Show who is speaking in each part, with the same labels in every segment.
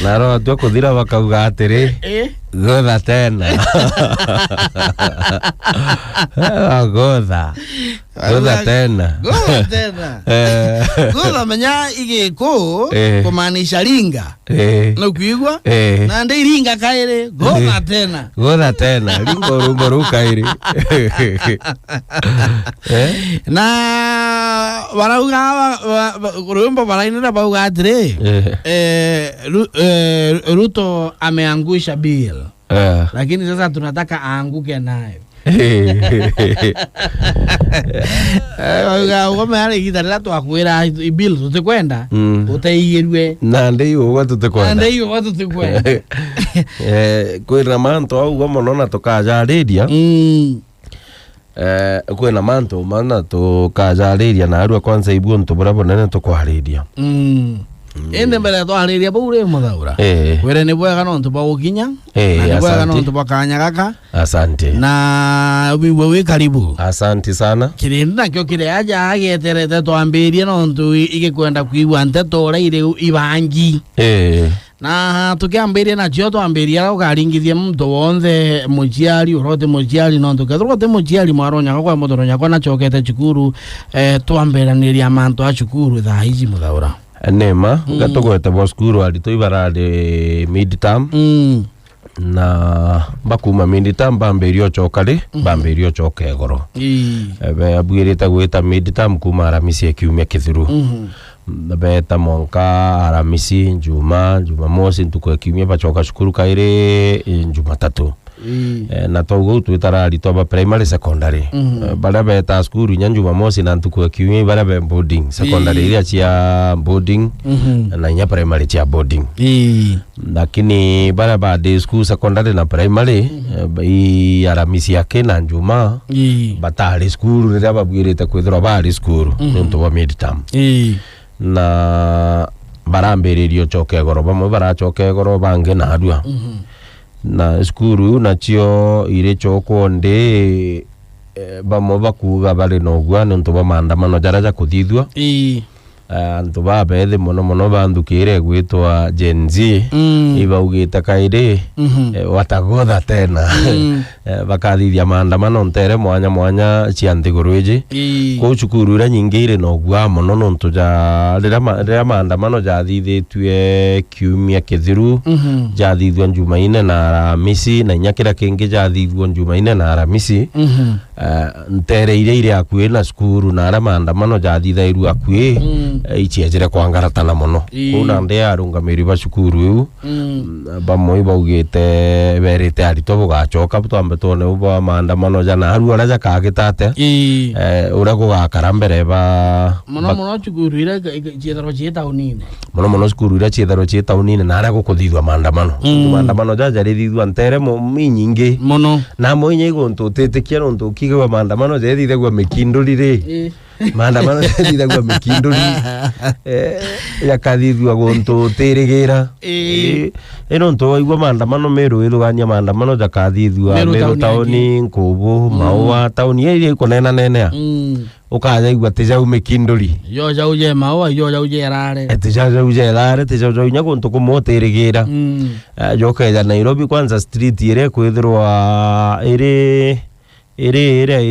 Speaker 1: Na roho tu kuthira bakauga atiri gotha tena. Gotha tena.
Speaker 2: Gotha menya igiko kumaanisha ringa. No kuigwa na ndi ringa kaire gotha tena.
Speaker 1: Gotha tena ringo rumbo rukaire.
Speaker 2: Na warauga rumbo barainira bauga atiri Ruto ameangusha bill. Lakini sasa tunataka aanguke nayo. Wamehari gitarila tuakwira bill tutikwenda utaigirwe
Speaker 1: na ndeyo watu tukwenda kwina manto au gomonona tukajariria kwina manto mana tukajariria na arua kwanza ibu ntubura bonene tukwariria
Speaker 2: ende mbere twariria bure muthaura were ni bwega no ntuba gukinya na ni bwega no ntuba kanya gaka.
Speaker 1: Asante
Speaker 2: na wewe karibu.
Speaker 1: Asante sana.
Speaker 2: Kirinda kyo kire aja ageterete twambirie no ntu igikwenda kuigwa nteto ire ibangi na tukiambirie na cio twambirie ukaringithie muntu wonde mujiari urote mujiari no tukethrote mujiari mwaronya kwa mudoronya kwa na chokete chukuru twambiraniria mantu a chukuru tha hizi muthaura
Speaker 1: nema gatogwete bo skuru alito ibarade midterm na bakuma midterm bamberio chokale bamberio chokegoro ebe abwirita gwita midterm kuma aramisi ekiumia kithiru beta monka aramisi jumamosi ntuko ekiumia bachoka shukuru kaire jumatatu na togo twitara rito ba primary secondary bala beta skuru nyanjuma mosi na ntuko kiwi bala be boarding secondary ile chia boarding na nya primary chia boarding lakini bala ba de school secondary na primary i aramisi yake na njuma batari skuru ndia babwirite kwithira bari skuru nto ba midterm na barambererio chokegoro bamwe barachokegoro bange na adua na skuru na cio ire chokonde bamo bakuga bale no gwa nto ba maandamano jaraja kuthithwa antu ba bethe mono bandukire gwitwa Gen Z ibaugita kaire watagotha tena bakathithia maandamano ntere mwanya cia nthiguruje ko cukuru ra nyingire no gwa mono nto ja rira maandamano jathithitwe kiumia kithiru jathithwa Jumaine na Aramisi na nyakira kingi jathithwa Jumaine na Aramisi ntere ire akuwe na skuru na ara maandamano jathithairu akuwe ichiejere kwangaratana mono kuna nde arungamiri ba cukuru yu bamwe baugite berite arito bugachoka twambe tone uba maandamano jana aru araja kagitate ura gugakara mbere ba
Speaker 2: mono cukuru ira chietharo chietaunine
Speaker 1: mono cukuru ira chietharo chietaunine na ara gukuthithwa maandamano jaja rithithwa ntere mo minyingi
Speaker 2: mono
Speaker 1: na moinye gonto tetekia no ntukigwa maandamano jethithagwa mikindurire maandamano jethithagwa mikinduri yakathithwa gonto terigira eno nto waigwa maandamano meru ithugania maandamano jakathithwa meru taoni nkubu maua taoni iri kunena nene ukaja igwa teja umekinduri
Speaker 2: yo jauje maua yo jauje rare
Speaker 1: teja jauje rare teja jauje gonto kumoterigira jokeja Nairobi kwanza street ire kwithirwa ire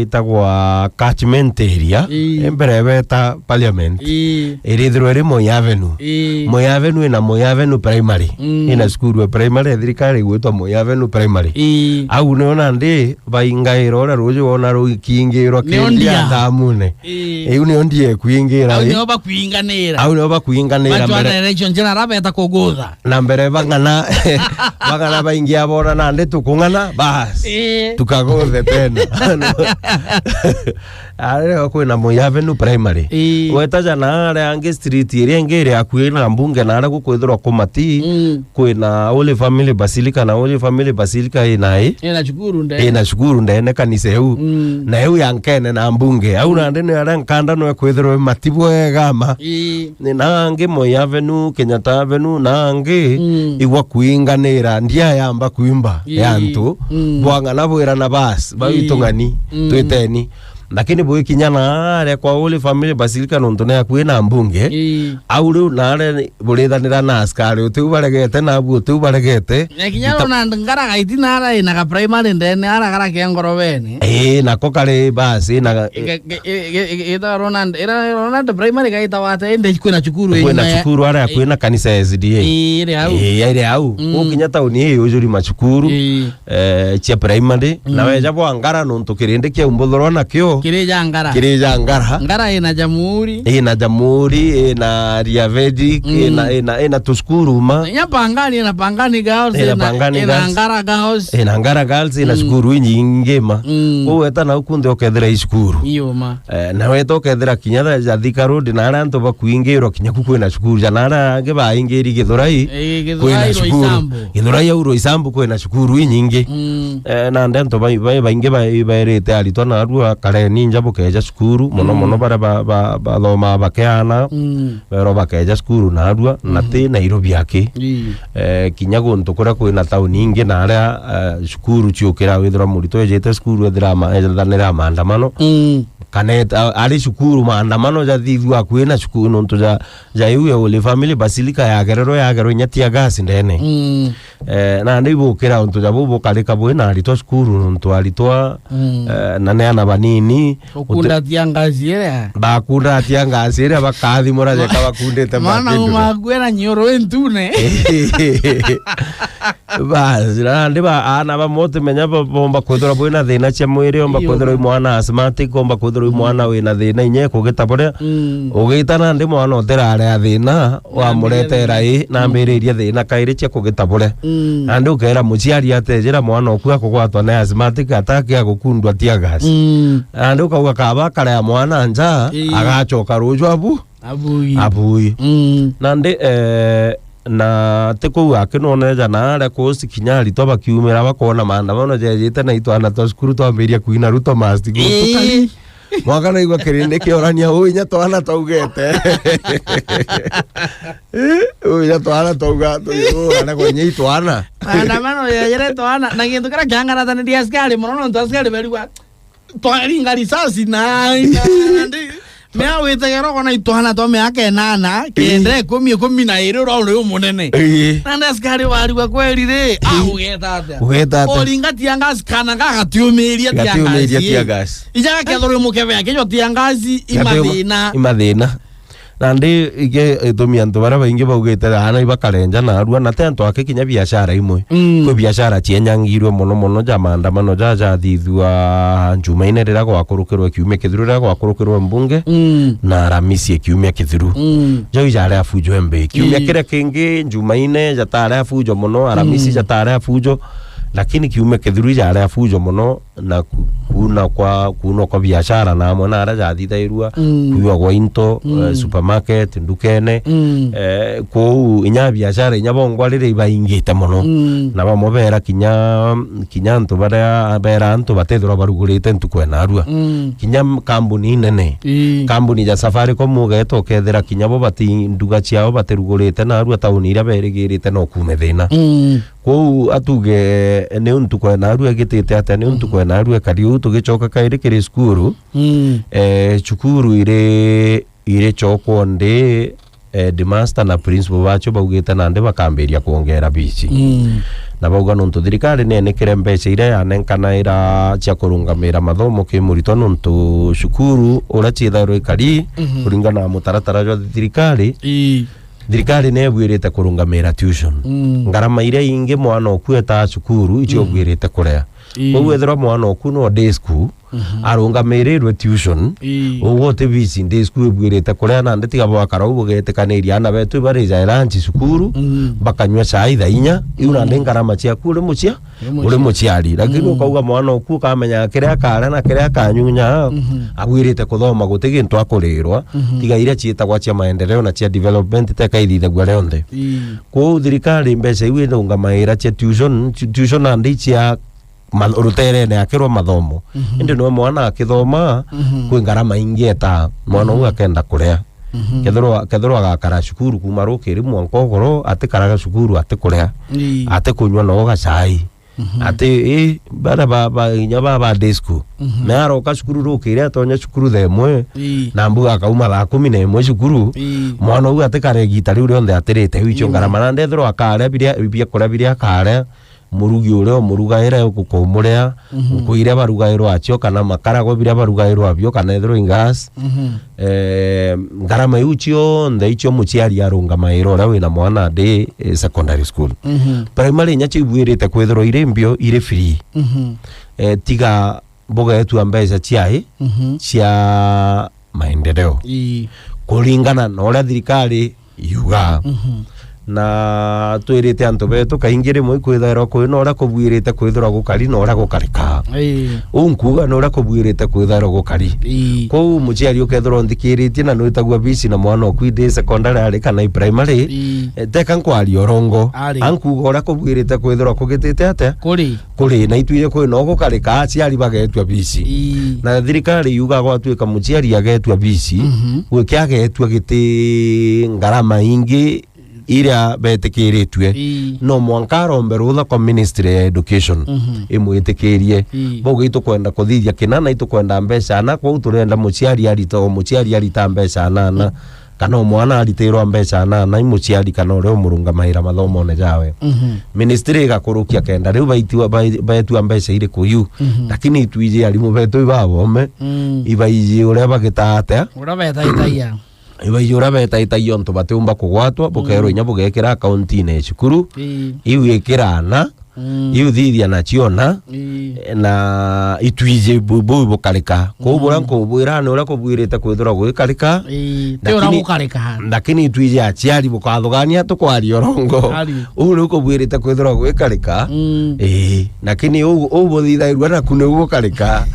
Speaker 1: itagwa catchment area mbere beta parliament ire thro ire Moi Avenue na Moi Avenue primary ina skuru primary thirikari gwitwa Moi Avenue primary au neona ndi baingairo ora rojo ona ro kingiro kindia thamune eu ne ondie kuingira
Speaker 2: au no bakuinganira
Speaker 1: mbere
Speaker 2: election general beta kugutha
Speaker 1: na mbere bangana baingia bora na ndi tukungana bas tukagothe tena ale ko na Moi Avenue primary wetaja na ale ange street ire ngere akuye na mbunge na ala gukwithirwa kumati kwina Holy Family Basilica na Holy Family Basilica ina shukuru ndene kanisa eu na eu yankene na mbunge au na ndene ala nkanda no kwithirwa matibu egama ni nange Moi Avenue Kenyatta Avenue nange igwa kuinganira ndia yamba kuimba yantu bwanga na bwira na bas bayitungani tweteni lakini bwe kinyana are kwa Holy Family Basilica nonto na kwina mbunge au riu nare burithanira na askari utubaregete na bu utubaregete
Speaker 2: kinyana na ngara gaiti nara ina ka primary ndene ara gara ke ngorobeni
Speaker 1: nako kare basi na
Speaker 2: ida Ronald primary gaita wate ende kwina chukuru
Speaker 1: ara kwina kanisa SDA ire au ukinya tauni hiyo ujuri machukuru chia primary na weja bo angara nonto kirinde kia umbodoro na kyo kirija ngara ina jamhuri ina Riavedi ina tuskuru ma
Speaker 2: ina pangani girls
Speaker 1: ina ngara girls ina skuru nyingema weta na ukunde okethera iskuru
Speaker 2: iyo ma
Speaker 1: na weta okethera kinya ya Thika Road na aranto bakuingiro kinya kukwena skuru janara nge baingiri githurai kwena skuru githurai auro isambu kwena skuru nyingi na ndento bainge bairete alito na arua kare ninja bokeja skuru mono bara ba bakeana bero bakeja skuru na arua na te Nairobi yake kinya gonto kora kwena tauni inge na ara skuru chiokera withira murito ejete skuru withira maandanira maandamano kaneta ali shukuru maandamano ja thithua kwena shukuru nonto ja iwe Holy Family Basilica ya gerero nyatia gas ndene na ndibo kira onto ja bobo kaleka bwena alito shukuru nonto alitoa na neana banini
Speaker 2: ukunda tiangazira
Speaker 1: bakunda tiangazira bakathi moraje kabakundete
Speaker 2: mwana umagwera nyoro entune
Speaker 1: bazira ndiba ana ba mote menya bomba kwethora bwena thina cia mwiri omba kwethora mwana asthmatic omba kwethora mwana wina thina inye kugitabore ugitana ndi mwana otera ari thina wa muretera na mbiriria thina kairi cia kugitabore andi ukera muciari atejera mwana okua kugwatwa na asthmatic attack ya gukundwa tia gas andi ukauga kaba kare ya mwana nja agachoka ruju abui na ndi na teko wake none jana ara ko sikinyari to bakiumira bakona maandamano jejete na itwana to skuru to amberia kuina ruto masti tukali mwaka na igwa kirinde kiorania uinya twana taugete uinya twana tauga to ana kwenye itwana
Speaker 2: maandamano jejete twana na kintu kira kyangana tani dia askari mono ndo askari beri kwa twari ngari sasi na ndi mea witegero kona itwana to mea kenana kendre 12 ro ro munene nanda askari wari kwa kweli re ugeta oringa tiangazi kana gagatiumiria tiangazi ijaga kethoro mukebe yake yo tiangazi
Speaker 1: imathina na ndi ige tumia ntu bara baingi baugite ana ibakarenja na arua na tento akikinya biashara imwe ko biashara cienyangirwe mono ja maandamano ja thithua Jumaine rira gwakurukirwe kiumia kithiru rira gwakurukirwe mbunge na Aramisi kiumia kithiru jo ijare afujo embe kiumia kire kingi Jumaine jatare afujo mono Aramisi jatare afujo lakini kiumia kithiru ijare afujo mono na kuna kwa biashara na mwana araja thithairua kuwa kwa into supermarket ndukene ko inya biashara inya bongwa rire ibaingite mono na bamobera kinya ntu bara ntu batethura barugurite ntu kwena arua kinya kambuni nene kambuni ja Safaricom mugeto kethera kinya bo bati nduga ciao baterugurite na arua tauni ira berigirite no kume thina ko atuge ne untu kwena arua gitite ate ne untu kwena arua kariu tugicoka kairi kiri skuru chukuru ire choko nde the master na principal bacho baugite nande bakamberia kuongera bici na bauga nontu thirikari nene kirembeca ire yanenkana ira cia kurungamira mathomo kimurito nontu cukuru ura ciithairwo ikari kuringana na mutaratara jwa thirikari ne bwirite kurungamira tuition ngarama ire ingi mwana okueta cukuru icio bwirite kurea koguo ethera mwana oku no day school arungamirirwe tuition ugote bici day school bwirite kurea na ndetiga bakara ubugete kaniria na betu barija lunch cukuru bakanywa chai thainya iuna ngarama cia kure muciari lakini ukauga mwana oku kamenya kiria kare na kiria kanyunya abwirite kuthoma gutigi ntu akurirwa tiga iria ciitagwa cia maendeleo na cia development tekaithitha gwa leonde ko thirikari mbeca iwe ndungamaira cia tuition na ndicia rutere ne akirwa mathomo indi no mwana akithoma kwi ngarama ingieta mwana uga kenda kurea kethoro agakara cukuru kuma rukiri mwankogoro atikaraga cukuru atikurea atikunywa no gacai ati bara baba nyaba ba desku na aroka cukuru rukire atonya cukuru themwe na mbuga akauma thaa 11 cukuru mwana uyu atikare gita riu rionthe atirite wicho ngarama na ndethero akare bia kora biria akare murugi ure murugaire ukumurea kuire barugairo acio kana makarago biria barugairo abio kana ethero ingas ngarama yucio ndaicho muciari arunga mairo ra wina mwana de secondary school primary nyachi bwirite kwethero ire mbio ire free tiga boga yetu ambeza chiai cia maendeleo kulingana na ora thirikari yuga na twirite antu betu kaingire mwe kwithero kwinora kubwirite kwithira gukari nora gukarika unkuga nora kubwirite kwithira gukari ko muciari ukethiro ndikiritie na nwitagwa bisi na mwana okwide secondary ari kana primary teka nkwari orongo ankuga ora kubwirite kwithira kugitite ate kuri na itwire kwino gukarika aciari bagetwa bisi na thirikari yuga gwatuika muciari agetwa bisi gwikiagetwa giti ngarama ingi iria betekiritwe no mwankaro mberutha kwa ministry ya education imwitikirie bogo itukwenda kuthithia kinana itukwenda mbeca na kwa uturenda muciari arita mbeca nana kana mwana aritirwa mbeca nana imuciari kana ore murunga mahira mathomo ne jawe ministry igakurukia kenda riu baitua mbeca ire kuyu lakini itwije arimu betu ibabome ibaije ure bagitate
Speaker 2: ura betaitaya
Speaker 1: iba yura beta itayo nto batumba kugwatwa bukero nya bugekera account ine cukuru iwekera na iuthithia na chiona na itwije bubu bukarika ko buranko bwirana ura ko bwirete kwithura gwikarika lakini itwije aciari bukathugania tukwari orongo uru ko bwirete kwithura gwikarika lakini ubuthithairwa na kune gukarika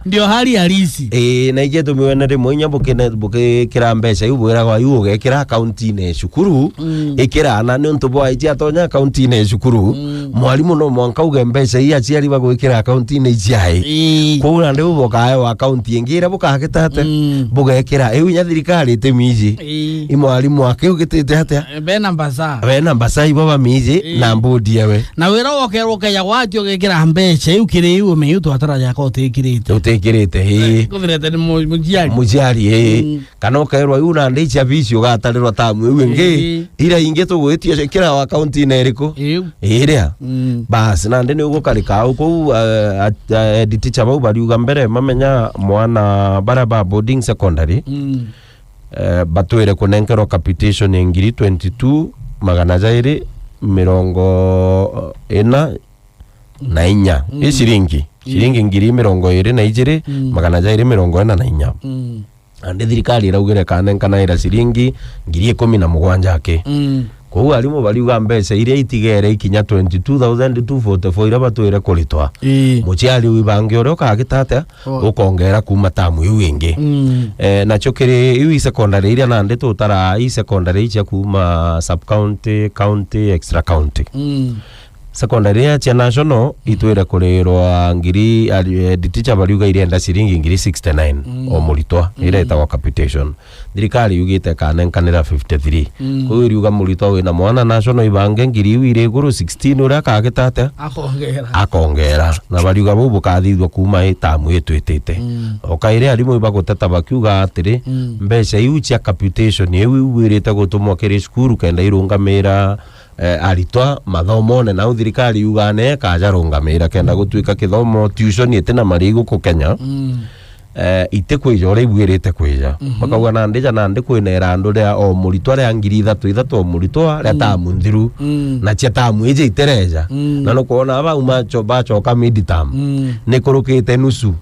Speaker 2: ndio hali halisi
Speaker 1: na igeto miwena de monya bukekira mbeca ibwira kwa ugekira account ine cukuru ikira na nto bwa iti atonya account ine cukuru mwalimu no mwanka uge mbeca iya ciari bagwikira account ine ijai ko ura ndio bokayo account ingira bukagetate bugekira nya thirikari temiji imwalimu wake ugitete ate
Speaker 2: bena mbasa
Speaker 1: ibo bamiji na mbodi yewe
Speaker 2: na wira wokerwo kaya gwatio gekira mbeca ukire iwe meyuto atara yako
Speaker 1: utekirite
Speaker 2: kuthirete ni
Speaker 1: mujiari kana ukairwa yuna ndicha bicio gatarirwa tamu iwe ngi ira inge tugwitie kira account ine riko iria bas na ndene ugukarika uko teacher bau bariuga mbere mamenya mwana baraba boarding secondary batwire kunenkerwa capitation ya ngiri 22 magana jairi mirongo ena na inya shiringi ngiri mirongo iri na ijiri magana jairi mirongo ena na inya ande thirikari iraugire kanenkana ira shiringi ngiri 17 ake ko arimu bariuga mbeca iria itigere ikinya 22,244 ira batwire kuritwa muciari wibange ore ukagitate ukongera kuma tamu yu ingi na chokere yu secondary iria nande tutara i secondary cia kuma sub county county extra county secondary ya cia national itwire kurirwa ngiri teacher bariuga irienda ciringi ngiri 69 o muritwa ira itawa capitation thirikari yugite kanenkanira 53 ko iriuga muritwa wina mwana national ibange ngiri ire guru 16 ura kagitate akongera na bariuga bubu kathithwa kuma tamu etwitite okaire arimu ibaguteta bakiuga atiri mbeca iu cia capitation iu wirite gutumwa kiri skuru kenda irungamira aritwa mathomo na thirikari yugane kaja rungamira kenda gutwika kithomo tuition itena marigu ku Kenya ite kwijore ibwirite kwija bakauga na ndi kwinera andu ria o muritwa ria ngiri 3 muritwa ria tamu nthiru na cia tamu ije itereja na no kuona aba umacho bachoka mid-term ni kurukite nusu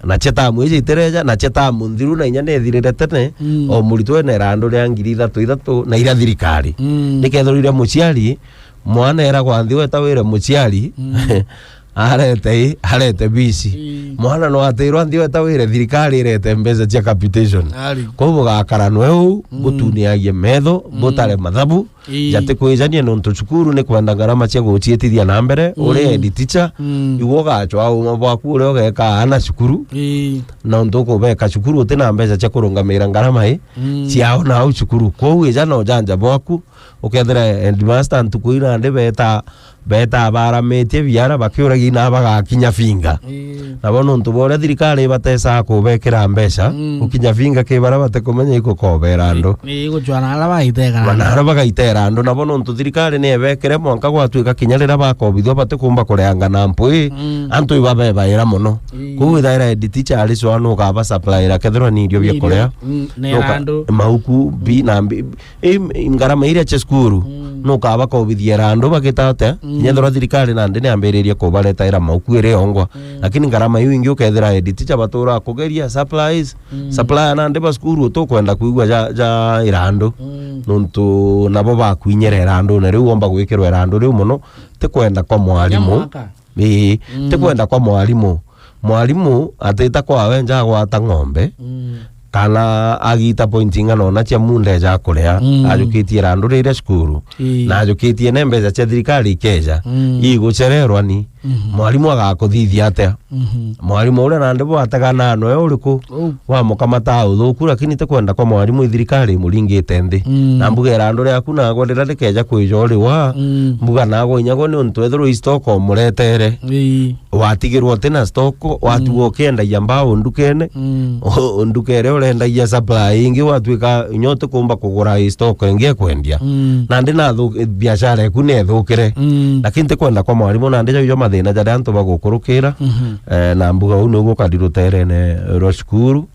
Speaker 1: na cheta mwezi itereja na cheta mundhiru na inya nethirire tene o muritwe ne rando ria ngiri 3 na ira thirikari nikethorire muciari mwana era gwathiwe tawire muciari arete bisi mwana no atirwa ndiwe tawire thirikari irete mbeca cia capitation ko bugakara nwe gutuniagie metho butare mathabu jate kwijania nonto cukuru ni kwenda ngarama cia gucietithia na mbere uri teacher iwo gacho au mwaku uri ogeka ana cukuru na ndo ko beka cukuru tena mbeca cia kurungamira ngarama ciao na au cukuru ko wija no janja bwaku ukethera headmaster ntukuira ndi beta beta barametie biara bakiuragi na bagakinya finga nabo nontu bore thirikari batesa kubekera mbeca ukinya finga kibara batekumenya ikukobera andu
Speaker 2: igujwana ala baitega
Speaker 1: banara bagaitera andu nabo nontu thirikari ni ebekere mwanka gwatuika kinyarira bakobithwa batekumba kureanga na mpui antu ibabeba ira muno kuwi thaira editicha aliswa no gaba supplier kethero ni irio bya korea mauku bi na ngarama iria cha skuru no kaba kobithia andu bagitate nyethora thirikari na ndene ambiriria kubareta ira mauku ire ongwa lakini ngarama yu ingi ukethera editicha batura kugeria supplies supplier na ndeba skuru to kwenda kuigwa ja irandu nontu nabo bakwinyerera andu na riu omba gwikirwa irandu riu muno te kwenda kwa mwalimu te kwenda kwa mwalimu atita kwa wenja gwata ng'ombe kana agita pointinga nona cia munde ja kurea ajukitie randu rire skuru na ajukitie nembe cia thirikari keja igucererwa ni mwalimu agakuthithia atia mwalimu ule na ndebo atagana no uriku wa mukamata uthuku lakini te kwenda kwa mwalimu thirikari muringite nthi na mbuga randu ria kuna gwendera rikeja kwijori wa mbuga nago inyago ni untu ethero stock muretere watigirwo tena stock watu okenda yamba ndukene ndukere urenda ya supply ingi watwika nyote kumba kugura stock ingi kwendia na ndina biashara yaku ne thukire lakini te kwenda kwa mwalimu na ndeja yo mathina jaria antu bagukurukira na mbuga uno gukadirwo terene ro skuru